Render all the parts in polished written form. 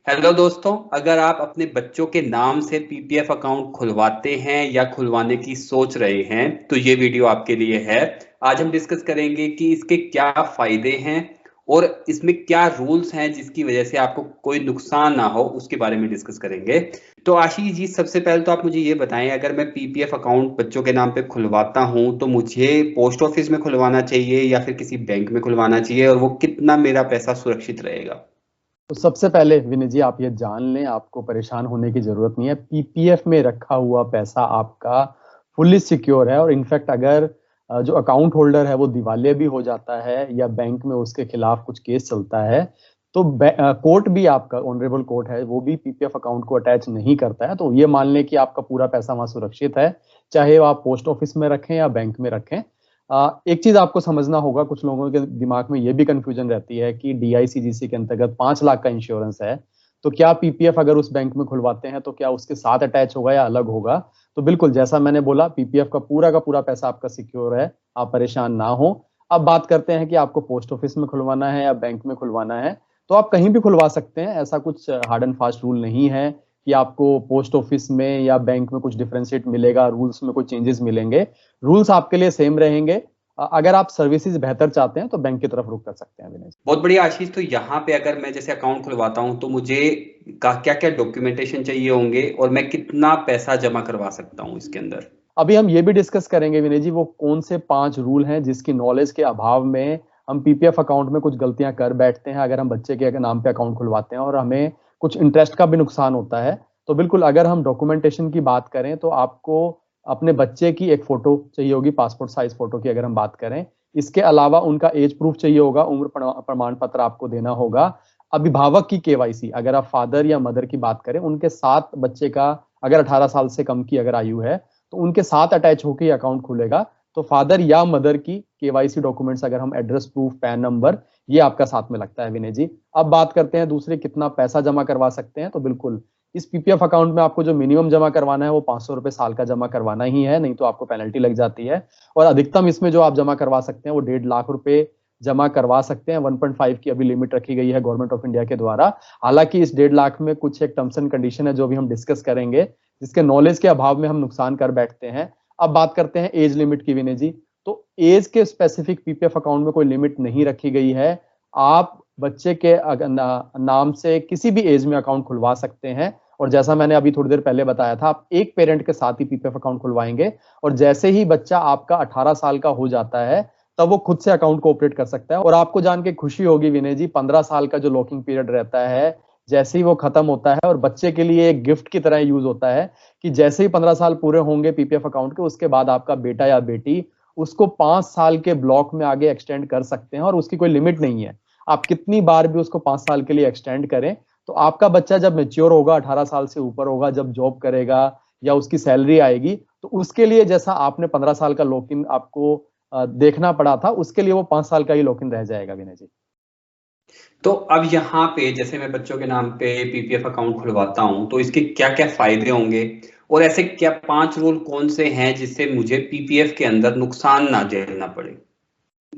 Hello दोस्तों, अगर आप अपने बच्चों के नाम से पीपीएफ अकाउंट खुलवाते हैं या खुलवाने की सोच रहे हैं तो ये वीडियो आपके लिए है। आज हम डिस्कस करेंगे कि इसके क्या फायदे हैं और इसमें क्या रूल्स हैं जिसकी वजह से आपको कोई नुकसान ना हो, उसके बारे में डिस्कस करेंगे। तो आशीष जी, सबसे पहले तो आप मुझे ये बताएं, अगर मैं पीपीएफ अकाउंट बच्चों के नाम पे खुलवाता हूं तो मुझे पोस्ट ऑफिस में खुलवाना चाहिए या फिर किसी बैंक में खुलवाना चाहिए, और वो कितना मेरा पैसा सुरक्षित रहेगा? तो सबसे पहले विनय जी, आप ये जान लें, आपको परेशान होने की जरूरत नहीं है। पीपीएफ में रखा हुआ पैसा आपका फुल्ली सिक्योर है। और इनफैक्ट अगर जो अकाउंट होल्डर है वो दिवालिया भी हो जाता है या बैंक में उसके खिलाफ कुछ केस चलता है, तो कोर्ट भी, आपका ऑनरेबल कोर्ट है, वो भी पीपीएफ अकाउंट को अटैच नहीं करता है। तो ये मान लें कि आपका पूरा पैसा वहां सुरक्षित है, चाहे वो आप पोस्ट ऑफिस में रखें या बैंक में रखें। एक चीज आपको समझना होगा, कुछ लोगों के दिमाग में ये भी कंफ्यूजन रहती है कि डीआईसीजीसी के अंतर्गत 5 लाख का इंश्योरेंस है, तो क्या पीपीएफ अगर उस बैंक में खुलवाते हैं तो क्या उसके साथ अटैच होगा या अलग होगा? तो बिल्कुल, जैसा मैंने बोला, पीपीएफ का पूरा पैसा आपका सिक्योर है, आप परेशान ना हो। अब बात करते हैं कि आपको पोस्ट ऑफिस में खुलवाना है या बैंक में खुलवाना है। तो आप कहीं भी खुलवा सकते हैं, ऐसा कुछ हार्ड एंड फास्ट रूल नहीं है कि आपको पोस्ट ऑफिस में या बैंक में कुछ डिफरेंशिएट मिलेगा, रूल्स में कोई चेंजेस मिलेंगे। रूल्स आपके लिए सेम रहेंगे। अगर आप सर्विसेज बेहतर चाहते हैं तो बैंक की तरफ रुख कर सकते हैं, विनय जी। बहुत बढ़िया आशीष। तो यहाँ पे अगर मैं जैसे अकाउंट खुलवाता हूँ तो मुझे क्या क्या डॉक्यूमेंटेशन चाहिए होंगे और मैं कितना पैसा जमा करवा सकता हूँ इसके अंदर? अभी हम ये भी डिस्कस करेंगे विनय जी, वो कौन से 5 रूल हैं जिसकी नॉलेज के अभाव में हम पीपीएफ अकाउंट में कुछ गलतियां कर बैठते हैं अगर हम बच्चे के नाम पे अकाउंट खुलवाते हैं, और हमें कुछ इंटरेस्ट का भी नुकसान होता है। तो बिल्कुल, अगर हम डॉक्यूमेंटेशन की बात करें तो आपको अपने बच्चे की एक फोटो चाहिए होगी, पासपोर्ट साइज फोटो की अगर हम बात करें। इसके अलावा उनका एज प्रूफ चाहिए होगा, उम्र प्रमाण पत्र आपको देना होगा। अभिभावक की केवाईसी, अगर आप फादर या मदर की बात करें, उनके साथ बच्चे का, अगर 18 साल से कम की अगर आयु है तो उनके साथ अटैच होकर अकाउंट खुलेगा। तो फादर या मदर की केवाईसी डॉक्यूमेंट्स, अगर हम एड्रेस प्रूफ, पैन नंबर, ये आपका साथ में लगता है, विनय जी। अब बात करते हैं दूसरे, कितना पैसा जमा करवा सकते हैं। तो बिल्कुल, इस पीपीएफ अकाउंट में आपको जो मिनिमम जमा करवाना है वो 500 रुपए साल का जमा करवाना ही है, नहीं तो आपको पेनल्टी लग जाती है। और अधिकतम इसमें जो आप जमा करवा सकते हैं वो 1.5 लाख रुपए जमा करवा सकते हैं। 1.5 की अभी लिमिट रखी गई है गवर्नमेंट ऑफ इंडिया के द्वारा। हालांकि इस 1.5 लाख में कुछ एक टर्म्स एंड कंडीशन है जो भी हम डिस्कस करेंगे, जिसके नॉलेज के अभाव में हम नुकसान कर बैठते हैं। अब बात करते हैं एज लिमिट की, विनय जी। तो एज के स्पेसिफिक पीपीएफ अकाउंट में कोई लिमिट नहीं रखी गई है। आप बच्चे के नाम से किसी भी एज में अकाउंट खुलवा सकते हैं। और जैसा मैंने अभी थोड़ी देर पहले बताया था, आप एक पेरेंट के साथ ही पीपीएफ अकाउंट खुलवाएंगे, और जैसे ही बच्चा आपका 18 साल का हो जाता है तब वो खुद से अकाउंट को ऑपरेट कर सकता है। और आपको जान के खुशी होगी विनय जी, 15 साल का जो लॉकिंग पीरियड रहता है, जैसे ही वो खत्म होता है, और बच्चे के लिए एक गिफ्ट की तरह यूज होता है कि जैसे ही 15 साल पूरे होंगे पीपीएफ अकाउंट के, उसके बाद आपका बेटा या बेटी उसको 5 साल के ब्लॉक में आगे एक्सटेंड कर सकते हैं, और उसकी कोई लिमिट नहीं है। आप कितनी बार भी उसको 5 साल के लिए एक्सटेंड करें। तो आपका बच्चा जब मेच्योर होगा, 18 साल से ऊपर होगा, जब जॉब करेगा या उसकी सैलरी आएगी, तो उसके लिए जैसा आपने 15 साल का लॉक इन आपको देखना पड़ा था, उसके लिए वो 5 साल का ही लॉक इन रह जाएगा, विनय जी। तो अब यहाँ पे जैसे मैं बच्चों के नाम पे पीपीएफ अकाउंट खुलवाता हूँ तो इसके क्या क्या फायदे होंगे, और ऐसे क्या 5 रूल कौन से हैं जिससे मुझे पीपीएफ के अंदर नुकसान ना झेलना पड़े?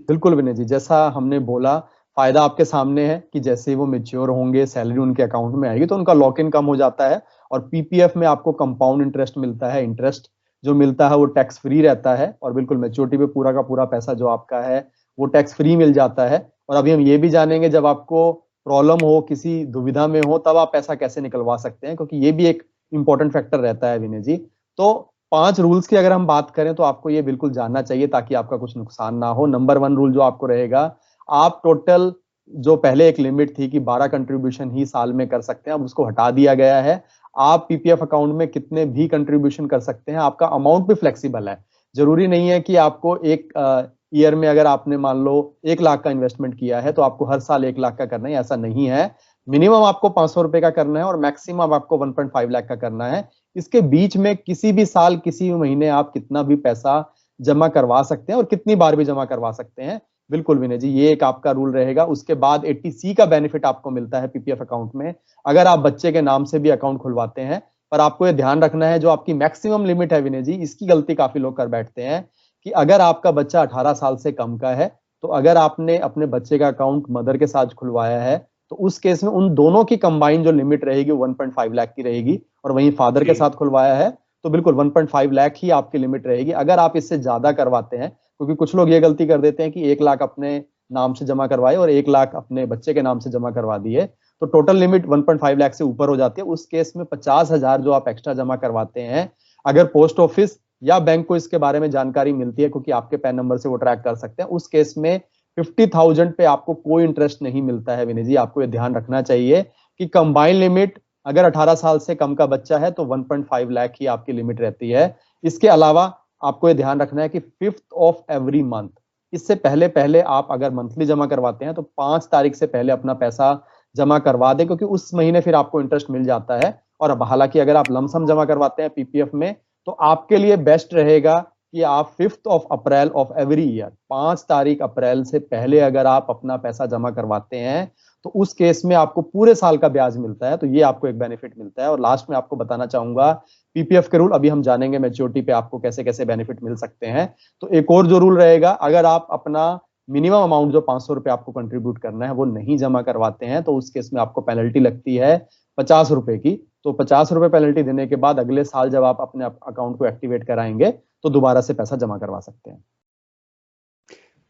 बिल्कुल विनय जी, जैसा हमने बोला, फायदा आपके सामने है कि जैसे ही वो मेच्योर होंगे, सैलरी उनके अकाउंट में आएगी तो उनका लॉक इन कम हो जाता है। और पीपीएफ में आपको कंपाउंड इंटरेस्ट मिलता है। इंटरेस्ट जो मिलता है वो टैक्स फ्री रहता है, और बिल्कुल मेच्योरिटी पे पूरा का पूरा पैसा जो आपका है वो टैक्स फ्री मिल जाता है। और अभी हम ये भी जानेंगे, जब आपको प्रॉब्लम हो, किसी दुविधा में हो, तब आप पैसा कैसे निकलवा सकते हैं, क्योंकि ये भी एक इंपॉर्टेंट फैक्टर रहता है, विनय जी। तो 5 रूल्स की अगर हम बात करें तो आपको ये बिल्कुल जानना चाहिए ताकि आपका कुछ नुकसान ना हो। नंबर 1 रूल जो आपको रहेगा, आप टोटल, जो पहले एक लिमिट थी कि 12 कंट्रीब्यूशन ही साल में कर सकते हैं, अब उसको हटा दिया गया है। आप पीपीएफ अकाउंट में कितने भी कंट्रीब्यूशन कर सकते हैं, आपका अमाउंट भी फ्लेक्सिबल है। जरूरी नहीं है कि आपको एक ईयर में, अगर आपने मान लो 1 लाख का इन्वेस्टमेंट किया है तो आपको हर साल 1 लाख का करना है, ऐसा नहीं है। मिनिमम आपको 500 रुपए का करना है और मैक्सिमम आपको 1.5 लाख का करना है। इसके बीच में किसी भी साल, किसी भी महीने आप कितना भी पैसा जमा करवा सकते हैं और कितनी बार भी जमा करवा सकते हैं। बिल्कुल विनय जी, ये एक आपका रूल रहेगा। उसके बाद 80C का बेनिफिट आपको मिलता है पीपीएफ अकाउंट में, अगर आप बच्चे के नाम से भी अकाउंट खुलवाते हैं। पर आपको ये ध्यान रखना है, जो आपकी मैक्सिमम लिमिट है विनय जी, इसकी गलती काफी लोग कर बैठते हैं कि अगर आपका बच्चा 18 साल से कम का है, तो अगर आपने अपने बच्चे का अकाउंट मदर के साथ खुलवाया है तो उस केस में उन दोनों की कंबाइन जो लिमिट रहेगी 1.5 लाख की रहेगी, और वहीं फादर के साथ खुलवाया है तो बिल्कुल 1.5 लाख ही आपकी लिमिट रहेगी। अगर आप इससे ज्यादा करवाते हैं, क्योंकि कुछ लोग ये गलती कर देते हैं कि 1 लाख अपने नाम से जमा करवाए और 1 लाख अपने बच्चे के नाम से जमा करवा दिए, तो टोटल लिमिट 1.5 लाख से ऊपर हो जाती है। उस केस में 50,000 जो आप एक्स्ट्रा जमा करवाते हैं, अगर पोस्ट ऑफिस या बैंक को इसके बारे में जानकारी मिलती है, क्योंकि आपके पैन नंबर से वो ट्रैक कर सकते हैं, उस केस में 50,000 पे आपको कोई इंटरेस्ट नहीं मिलता है विनय जी। आपको ये ध्यान रखना चाहिए कि कंबाइन लिमिट अगर 18 साल से कम का बच्चा है तो 1.5 लाख ही आपकी लिमिट रहती है। इसके अलावा आपको ये ध्यान रखना है कि 5th ऑफ एवरी मंथ, इससे पहले पहले आप अगर मंथली जमा करवाते हैं तो 5 तारीख से पहले अपना पैसा जमा करवा दें, क्योंकि उस महीने फिर आपको इंटरेस्ट मिल जाता है। और अब हालांकि अगर आप लमसम जमा करवाते हैं पीपीएफ में, तो आपके लिए बेस्ट रहेगा कि आप 5th of April of every year, 5 तारीख अप्रैल से पहले अगर आप अपना पैसा जमा करवाते हैं तो उस केस में आपको पूरे साल का ब्याज मिलता है। तो ये आपको एक बेनिफिट मिलता है। और लास्ट में आपको बताना चाहूंगा पीपीएफ के रूल, अभी हम जानेंगे मैच्योरिटी पे आपको कैसे कैसे बेनिफिट मिल सकते हैं। तो एक और जो रूल रहेगा, अगर आप अपना मिनिमम अमाउंट जो 500 रुपए आपको कंट्रीब्यूट करना है वो नहीं जमा करवाते हैं, तो उस केस में आपको पेनल्टी लगती है 50 रुपए की। तो 50 रुपए पेनल्टी देने के बाद अगले साल जब आप अपने अकाउंट को एक्टिवेट कराएंगे तो दोबारा से पैसा जमा करवा सकते हैं।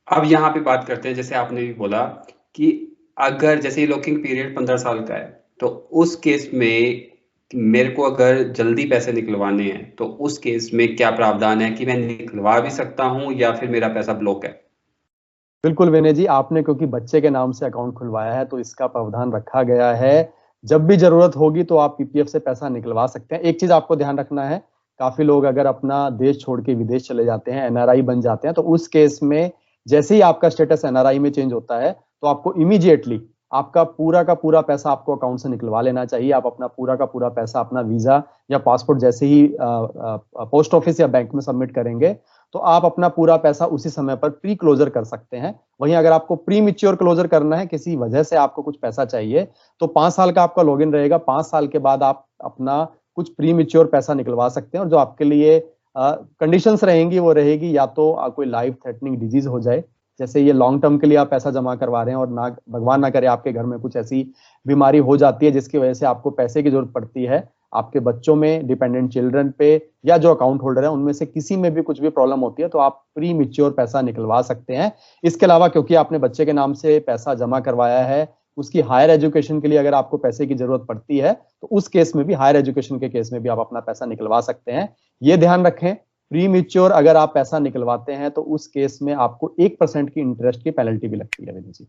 अब यहाँ पे बात करते हैं, जैसे आपने भी बोला कि अगर जैसे लॉकिंग पीरियड 15 साल का है, तो उस केस में मेरे को अगर जल्दी पैसे निकलवाने हैं तो उस केस में क्या प्रावधान है कि मैं निकलवा भी सकता हूं या फिर मेरा पैसा ब्लॉक है? बिल्कुल विनय जी, आपने क्योंकि बच्चे के नाम से अकाउंट खुलवाया है तो इसका प्रावधान रखा गया है। जब भी जरूरत होगी तो आप पीपीएफ से पैसा निकलवा सकते हैं। एक चीज आपको ध्यान रखना है, काफी लोग अगर अपना देश छोड़ के विदेश चले जाते हैं, एनआरआई बन जाते हैं, तो उस केस में जैसे ही आपका स्टेटस एनआरआई में चेंज होता है तो आपको इमीडिएटली आपका पूरा का पूरा पैसा आपको अकाउंट से निकलवा लेना चाहिए। आप अपना पूरा का पूरा पैसा अपना वीजा या पासपोर्ट जैसे ही पोस्ट ऑफिस या बैंक में सबमिट करेंगे तो आप अपना पूरा पैसा उसी समय पर प्री क्लोजर कर सकते हैं। वहीं अगर आपको प्री मिच्योर क्लोजर करना है, किसी वजह से आपको कुछ पैसा चाहिए, तो 5 साल का आपका लॉगिन रहेगा। 5 साल के बाद आप अपना कुछ प्री मिच्योर पैसा निकलवा सकते हैं। और जो आपके लिए कंडीशंस रहेंगी वो रहेगी, या तो कोई लाइफ थ्रेटनिंग डिजीज हो जाए, जैसे ये लॉन्ग टर्म के लिए आप पैसा जमा करवा रहे हैं और ना भगवान ना करे आपके घर में कुछ ऐसी बीमारी हो जाती है जिसकी वजह से आपको पैसे की जरूरत पड़ती है, आपके बच्चों में, डिपेंडेंट चिल्ड्रन पे, या जो अकाउंट होल्डर है उनमें से किसी में भी कुछ भी प्रॉब्लम होती है, तो आप प्री मिच्योर पैसा निकलवा सकते हैं। इसके अलावा क्योंकि आपने बच्चे के नाम से पैसा जमा करवाया है, उसकी हायर एजुकेशन के लिए अगर आपको पैसे की जरूरत पड़ती है तो उस केस में भी, हायर एजुकेशन के केस में भी आप अपना पैसा निकलवा सकते हैं। ये ध्यान रखें, प्री मिच्योर अगर आप पैसा निकलवाते हैं तो उस केस में आपको 1% की इंटरेस्ट की पेनल्टी भी लगती है विनय जी।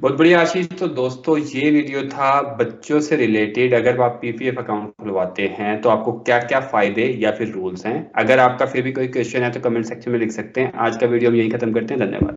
बहुत बढ़िया आशीष। तो दोस्तों ये वीडियो था बच्चों से रिलेटेड। अगर आप पीपीएफ अकाउंट खुलवाते हैं तो आपको क्या क्या फायदे या फिर रूल्स हैं। अगर आपका फिर भी कोई क्वेश्चन है तो कमेंट सेक्शन में लिख सकते हैं। आज का वीडियो हम यहीं खत्म करते हैं। धन्यवाद।